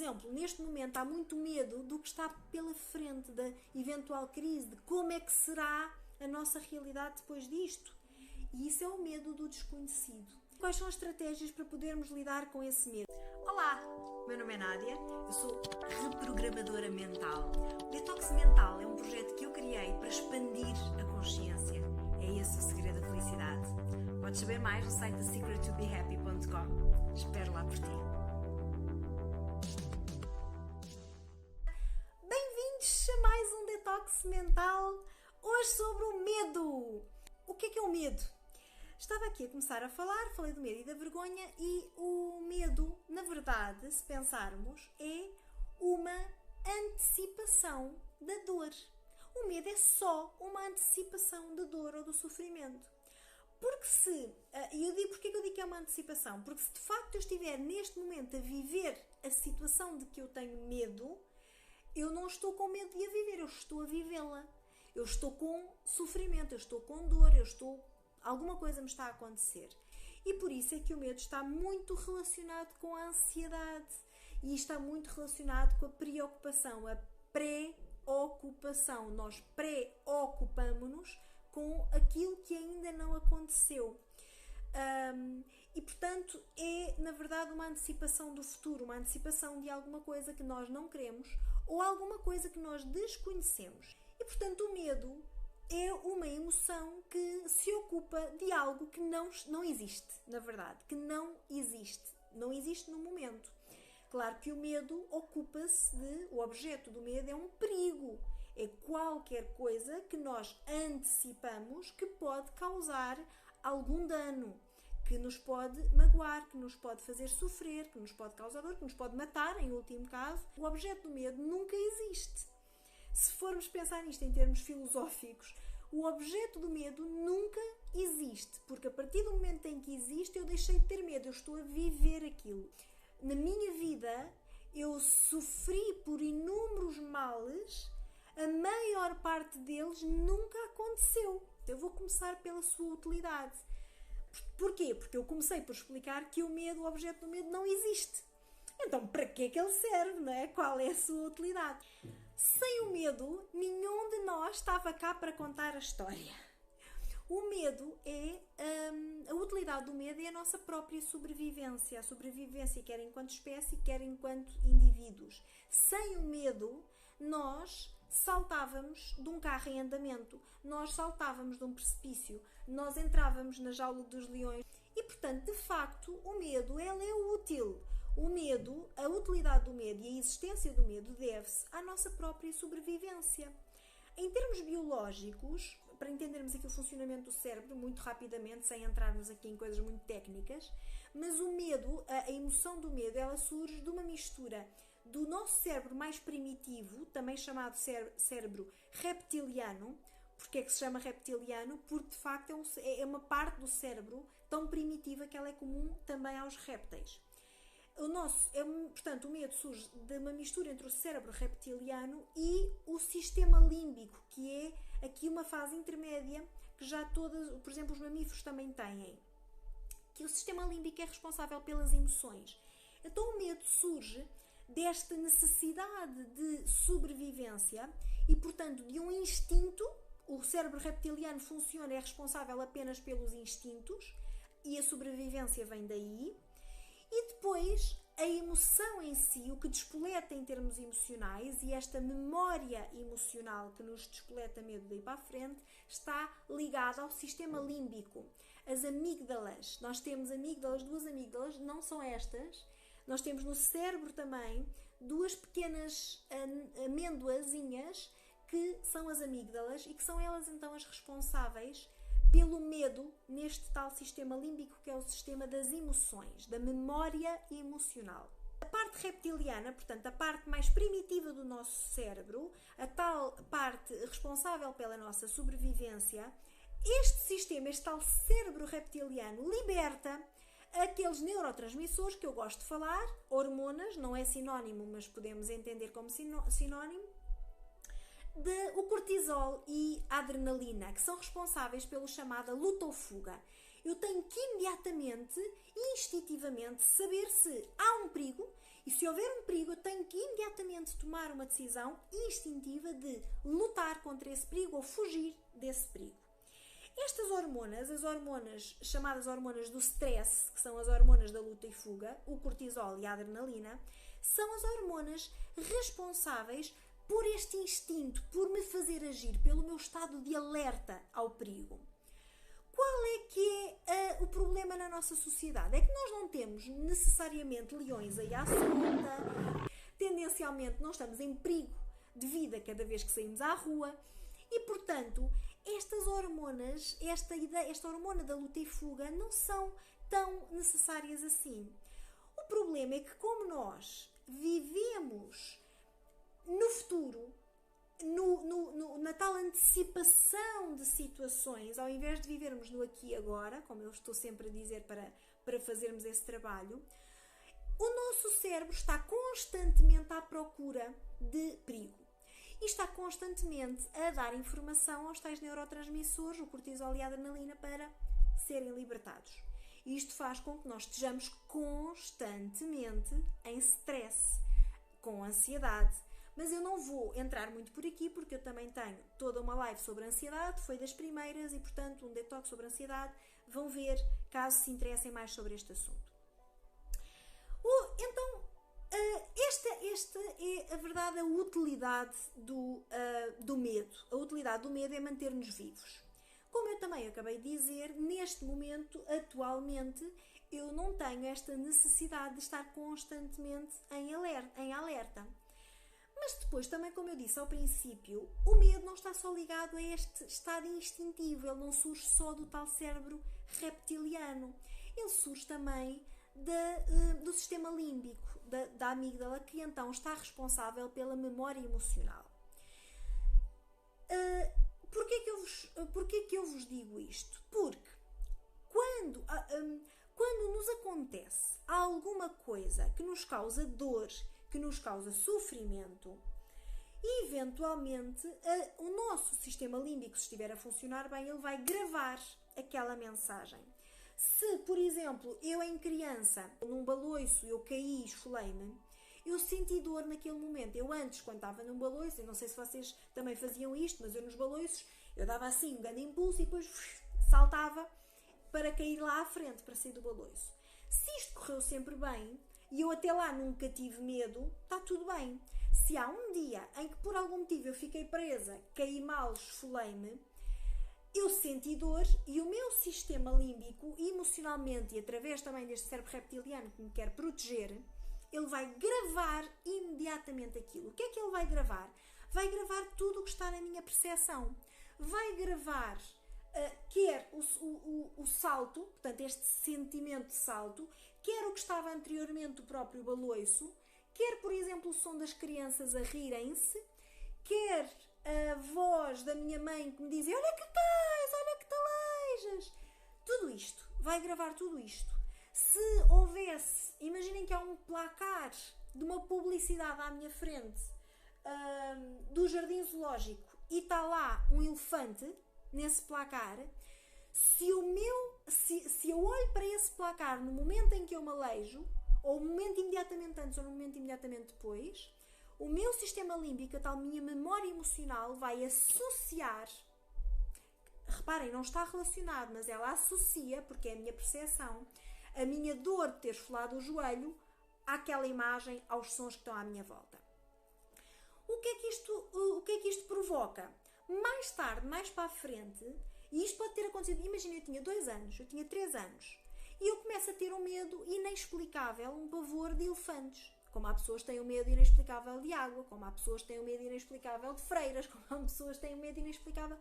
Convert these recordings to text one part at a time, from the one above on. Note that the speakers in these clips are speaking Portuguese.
exemplo, neste momento há muito medo do que está pela frente, da eventual crise, de como é que será a nossa realidade depois disto. E isso é o medo do desconhecido. Quais são as estratégias para podermos lidar com esse medo? Olá, meu nome é Nádia, eu sou reprogramadora mental. O Detox Mental é um projeto que eu criei para expandir a consciência. É esse o segredo da felicidade. Podes saber mais no site da secrettobehappy.com. Espero lá por ti. Bem-vindos a mais um Detox Mental. Hoje sobre o medo. O que é o medo? Estava aqui a começar a falar, falei do medo e da vergonha, e o medo, na verdade, se pensarmos, é uma antecipação da dor. O medo é só uma antecipação da dor ou do sofrimento. Porque porquê que eu digo que é uma antecipação? Porque se de facto eu estiver neste momento a viver a situação de que eu tenho medo, eu não estou com medo de a viver, eu estou a vivê-la. Eu estou com sofrimento, eu estou com dor, alguma coisa me está a acontecer. E por isso é que o medo está muito relacionado com a ansiedade e está muito relacionado com a preocupação, a pré-ocupação. Nós preocupamos-nos com aquilo que ainda não aconteceu. E portanto é na verdade uma antecipação do futuro, uma antecipação de alguma coisa que nós não queremos ou alguma coisa que nós desconhecemos. E portanto o medo é uma emoção que se ocupa de algo que não existe, na verdade, que não existe no momento. Claro que o medo ocupa-se o objeto do medo é um perigo, é qualquer coisa que nós antecipamos que pode causar algum dano, que nos pode magoar, que nos pode fazer sofrer, que nos pode causar dor, que nos pode matar, em último caso. O objeto do medo nunca existe. Se formos pensar nisto em termos filosóficos, o objeto do medo nunca existe, porque a partir do momento em que existe, eu deixei de ter medo, eu estou a viver aquilo. Na minha vida, eu sofri por inúmeros males, a maior parte deles nunca aconteceu. Eu vou começar pela sua utilidade. Porquê? Porque eu comecei por explicar que o objeto do medo não existe. Então, para que é que ele serve, não é? Qual é a sua utilidade? Sem o medo, nenhum de nós estava cá para contar a história. O medo a utilidade do medo é a nossa própria sobrevivência. A sobrevivência quer enquanto espécie, quer enquanto indivíduos. Sem o medo, nós saltávamos de um carro em andamento, nós saltávamos de um precipício, nós entrávamos na jaula dos leões. E, portanto, de facto, o medo ele é útil. O medo, a utilidade do medo e a existência do medo deve-se à nossa própria sobrevivência. Em termos biológicos, para entendermos aqui o funcionamento do cérebro, muito rapidamente, sem entrarmos aqui em coisas muito técnicas, mas o medo, a emoção do medo, ela surge de uma mistura do nosso cérebro mais primitivo, também chamado cérebro reptiliano. Porquê é que se chama reptiliano? Porque, de facto, é uma parte do cérebro tão primitiva que ela é comum também aos répteis. Portanto, o medo surge de uma mistura entre o cérebro reptiliano e o sistema límbico, que é aqui uma fase intermédia que já por exemplo, os mamíferos também têm. Que o sistema límbico é responsável pelas emoções. Então, o medo surge desta necessidade de sobrevivência e, portanto, de um instinto. O cérebro reptiliano funciona, é responsável apenas pelos instintos e a sobrevivência vem daí. E depois, a emoção em si, o que despoleta em termos emocionais e esta memória emocional que nos despoleta medo daí para a frente, está ligada ao sistema límbico. As amígdalas, nós temos duas amígdalas, não são estas. Nós temos no cérebro também duas pequenas amêndoazinhas que são as amígdalas e que são elas então as responsáveis pelo medo neste tal sistema límbico que é o sistema das emoções, da memória emocional. A parte reptiliana, portanto, a parte mais primitiva do nosso cérebro, a tal parte responsável pela nossa sobrevivência, este sistema, este tal cérebro reptiliano, liberta aqueles neurotransmissores que eu gosto de falar, hormonas, não é sinónimo, mas podemos entender como sinónimo, o cortisol e a adrenalina, que são responsáveis pela chamada luta ou fuga. Eu tenho que imediatamente, instintivamente, saber se há um perigo E se houver um perigo, eu tenho que imediatamente tomar uma decisão instintiva de lutar contra esse perigo ou fugir desse perigo. Estas hormonas, as hormonas chamadas hormonas do stress, que são as hormonas da luta e fuga, o cortisol e a adrenalina, são as hormonas responsáveis por este instinto, por me fazer agir, pelo meu estado de alerta ao perigo. Qual é que é o problema na nossa sociedade? É que nós não temos necessariamente leões aí à solta, tendencialmente não estamos em perigo de vida cada vez que saímos à rua e, portanto, estas hormonas, esta hormona da luta e fuga não são tão necessárias assim. O problema é que como nós vivemos no futuro, na tal antecipação de situações, ao invés de vivermos no aqui e agora, como eu estou sempre a dizer para fazermos esse trabalho, o nosso cérebro está constantemente à procura de perigo. E está constantemente a dar informação aos tais neurotransmissores, o cortisol e a adrenalina, para serem libertados. E isto faz com que nós estejamos constantemente em stress, com ansiedade. Mas eu não vou entrar muito por aqui porque eu também tenho toda uma live sobre ansiedade, foi das primeiras e, portanto, um detox sobre ansiedade. Vão ver, caso se interessem mais sobre este assunto. Então, esta é a verdade, a utilidade do medo. A utilidade do medo é manter-nos vivos. Como eu também acabei de dizer, neste momento, atualmente, eu não tenho esta necessidade de estar constantemente em alerta. Mas depois, também como eu disse ao princípio, o medo não está só ligado a este estado instintivo, ele não surge só do tal cérebro reptiliano. Ele surge também do sistema límbico, da amígdala, que então está responsável pela memória emocional. Porquê que eu vos digo isto? Porque quando nos acontece alguma coisa que nos causa dor, que nos causa sofrimento, e eventualmente o nosso sistema límbico, se estiver a funcionar bem, ele vai gravar aquela mensagem. Se, por exemplo, eu em criança, num baloiço, eu caí e esfolei-me, eu senti dor naquele momento. Eu antes, quando estava num baloiço, eu não sei se vocês também faziam isto, mas eu nos baloiços, eu dava assim um grande impulso e depois saltava para cair lá à frente, para sair do baloiço. Se isto correu sempre bem, e eu até lá nunca tive medo, está tudo bem. Se há um dia em que por algum motivo eu fiquei presa, caí mal, esfolei-me, eu senti dor e o meu sistema límbico, emocionalmente e através também deste cérebro reptiliano que me quer proteger, ele vai gravar imediatamente aquilo. O que é que ele vai gravar? Vai gravar tudo o que está na minha percepção. Vai gravar quer o salto, portanto este sentimento de salto, quer o que estava anteriormente o próprio baloiço, quer, por exemplo, o som das crianças a rirem-se, quer a voz da minha mãe que me dizia olha que cais, olha que taleijas. Tudo isto, vai gravar tudo isto. Se houvesse, imaginem que há um placar de uma publicidade à minha frente do Jardim Zoológico e está lá um elefante nesse placar, se eu olho para esse placar no momento em que eu me aleijo, ou no momento imediatamente antes ou no momento imediatamente depois, o meu sistema límbico, a tal minha memória emocional, vai associar, reparem, não está relacionado, mas ela associa, porque é a minha percepção, a minha dor de ter esfolado o joelho àquela imagem, aos sons que estão à minha volta. O que é que isto provoca? Mais tarde, mais para a frente, e isto pode ter acontecido, imagina, eu tinha 2 anos, eu tinha 3 anos, e eu começo a ter um medo inexplicável, um pavor de elefantes. Como há pessoas que têm um medo inexplicável de água, como há pessoas que têm um medo inexplicável de freiras, como há pessoas que têm um medo inexplicável.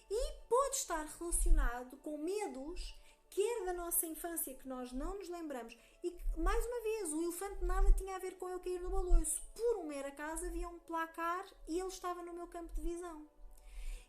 E pode estar relacionado com medos, quer da nossa infância, que nós não nos lembramos, e que, mais uma vez, o elefante nada tinha a ver com eu cair no baloiço. Por um mero acaso havia um placar e ele estava no meu campo de visão.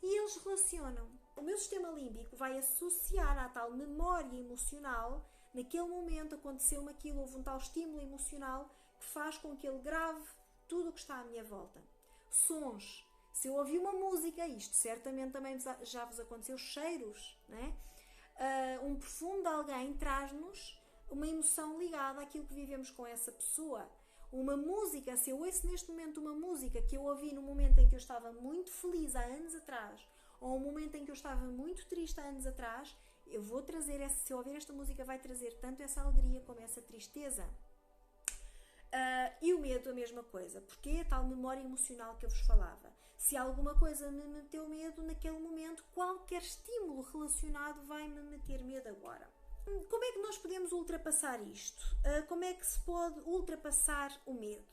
E eles relacionam. O meu sistema límbico vai associar à tal memória emocional. Naquele momento aconteceu-me aquilo, houve um tal estímulo emocional que faz com que ele grave tudo o que está à minha volta. Sons. Se eu ouvi uma música, isto certamente também já vos aconteceu, cheiros, né? Um perfume de alguém traz-nos uma emoção ligada àquilo que vivemos com essa pessoa. Uma música, se eu ouço neste momento uma música que eu ouvi no momento em que eu estava muito feliz há anos atrás, ou um momento em que eu estava muito triste há anos atrás, eu vou trazer, se eu ouvir esta música, vai trazer tanto essa alegria como essa tristeza. E o medo, a mesma coisa, porque é a tal memória emocional que eu vos falava. Se alguma coisa me meteu medo naquele momento, qualquer estímulo relacionado vai me meter medo agora. Como é que nós podemos ultrapassar isto? Como é que se pode ultrapassar o medo?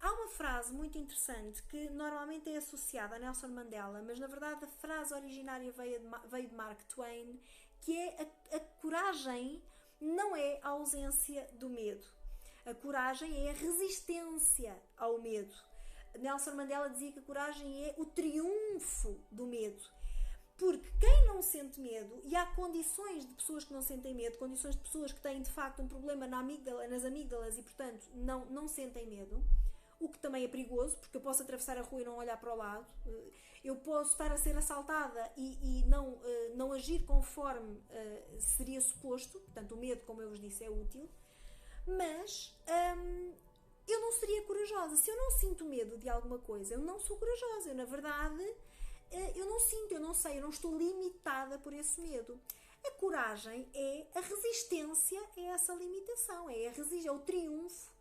Há uma frase muito interessante que normalmente é associada a Nelson Mandela, mas na verdade a frase originária veio de Mark Twain, que é a coragem não é a ausência do medo. A coragem é a resistência ao medo. Nelson Mandela dizia que a coragem é o triunfo do medo. Porque quem não sente medo, e há condições de pessoas que não sentem medo, condições de pessoas que têm de facto um problema nas amígdalas e portanto não sentem medo, o que também é perigoso, porque eu posso atravessar a rua e não olhar para o lado, eu posso estar a ser assaltada e não agir conforme seria suposto, portanto o medo, como eu vos disse, é útil, mas eu não seria corajosa. Se eu não sinto medo de alguma coisa, eu não sou corajosa. Eu, na verdade, eu não sinto, eu não sei, eu não estou limitada por esse medo. A coragem é a resistência a essa limitação, é o triunfo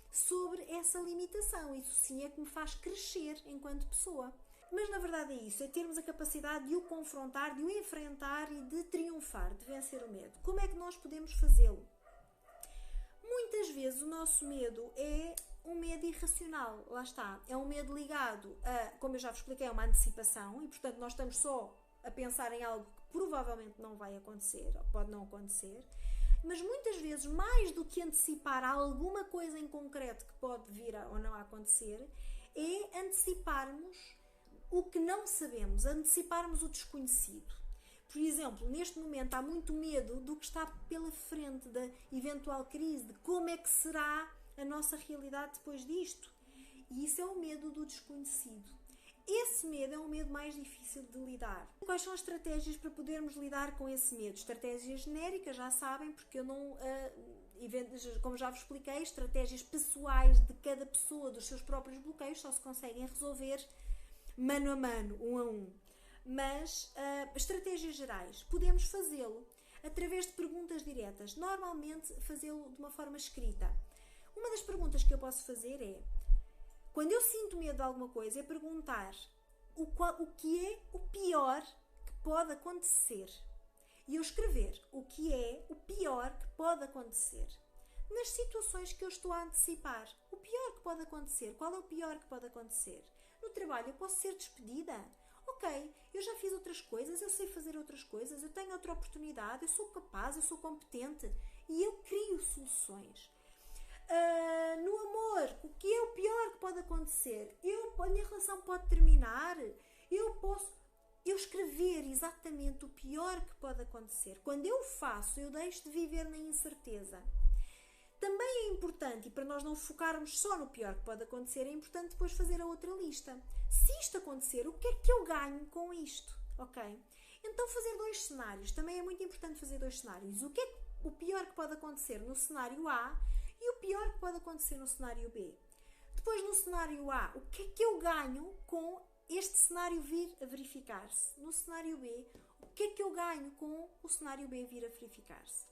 sobre essa limitação. Isso sim é que me faz crescer enquanto pessoa. Mas na verdade é isso, é termos a capacidade de o confrontar, de o enfrentar e de triunfar, de vencer o medo. Como é que nós podemos fazê-lo? Muitas vezes o nosso medo é um medo irracional, lá está, é um medo ligado a, como eu já vos expliquei, é uma antecipação e portanto nós estamos só a pensar em algo que provavelmente não vai acontecer, ou pode não acontecer, mas muitas vezes mais do que antecipar alguma coisa em concreto que pode vir ou não a acontecer, é anteciparmos o que não sabemos, anteciparmos o desconhecido. Por exemplo, neste momento há muito medo do que está pela frente, da eventual crise, de como é que será a nossa realidade depois disto. E isso é o medo do desconhecido. Esse medo é um medo mais difícil de lidar. Quais são as estratégias para podermos lidar com esse medo? Estratégias genéricas, já sabem, porque eu não... como já vos expliquei, estratégias pessoais de cada pessoa, dos seus próprios bloqueios, só se conseguem resolver mano a mano, um a um. Mas estratégias gerais, podemos fazê-lo através de perguntas diretas, normalmente fazê-lo de uma forma escrita. Uma das perguntas que eu posso fazer é, quando eu sinto medo de alguma coisa, é perguntar o que é o pior que pode acontecer. E eu escrever o que é o pior que pode acontecer. Nas situações que eu estou a antecipar, o pior que pode acontecer, qual é o pior que pode acontecer? No trabalho eu posso ser despedida. Ok, eu já fiz outras coisas, eu sei fazer outras coisas, eu tenho outra oportunidade, eu sou capaz, eu sou competente e eu crio soluções. No amor, o que é o pior que pode acontecer? A minha relação pode terminar, eu escrever exatamente o pior que pode acontecer. Quando eu faço, eu deixo de viver na incerteza. Também é importante, e para nós não focarmos só no pior que pode acontecer, é importante depois fazer a outra lista. Se isto acontecer, o que é que eu ganho com isto? Ok? Então fazer 2 cenários. Também é muito importante fazer 2 cenários. O que é o pior que pode acontecer no cenário A e o pior que pode acontecer no cenário B. Depois no cenário A, o que é que eu ganho com este cenário vir a verificar-se? No cenário B, o que é que eu ganho com o cenário B vir a verificar-se?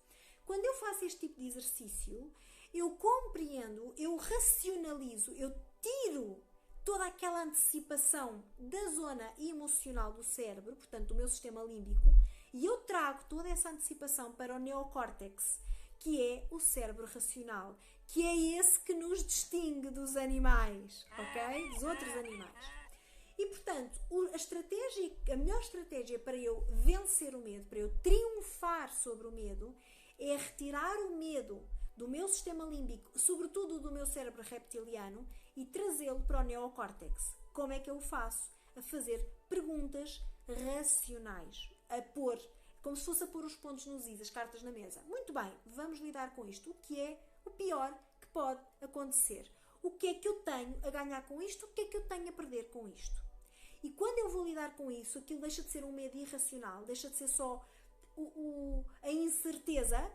Quando eu faço este tipo de exercício, eu compreendo, eu racionalizo, eu tiro toda aquela antecipação da zona emocional do cérebro, portanto do meu sistema límbico, e eu trago toda essa antecipação para o neocórtex, que é o cérebro racional, que é esse que nos distingue dos animais, ok? Dos outros animais. E, portanto, a melhor estratégia para eu vencer o medo, para eu triunfar sobre o medo, é retirar o medo do meu sistema límbico, sobretudo do meu cérebro reptiliano, e trazê-lo para o neocórtex. Como é que eu o faço? A fazer perguntas racionais, a pôr, como se fosse a pôr os pontos nos is, as cartas na mesa. Muito bem, vamos lidar com isto. O que é o pior que pode acontecer? O que é que eu tenho a ganhar com isto? O que é que eu tenho a perder com isto? E quando eu vou lidar com isso, aquilo deixa de ser um medo irracional, deixa de ser só a incerteza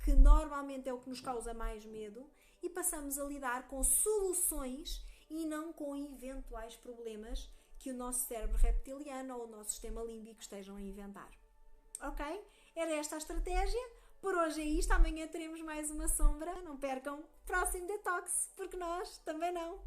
que normalmente é o que nos causa mais medo, e passamos a lidar com soluções e não com eventuais problemas que o nosso cérebro reptiliano ou o nosso sistema límbico estejam a inventar. Ok? Era esta a estratégia. Por hoje é isto. Amanhã teremos mais uma sombra. Não percam o próximo detox, porque nós também não.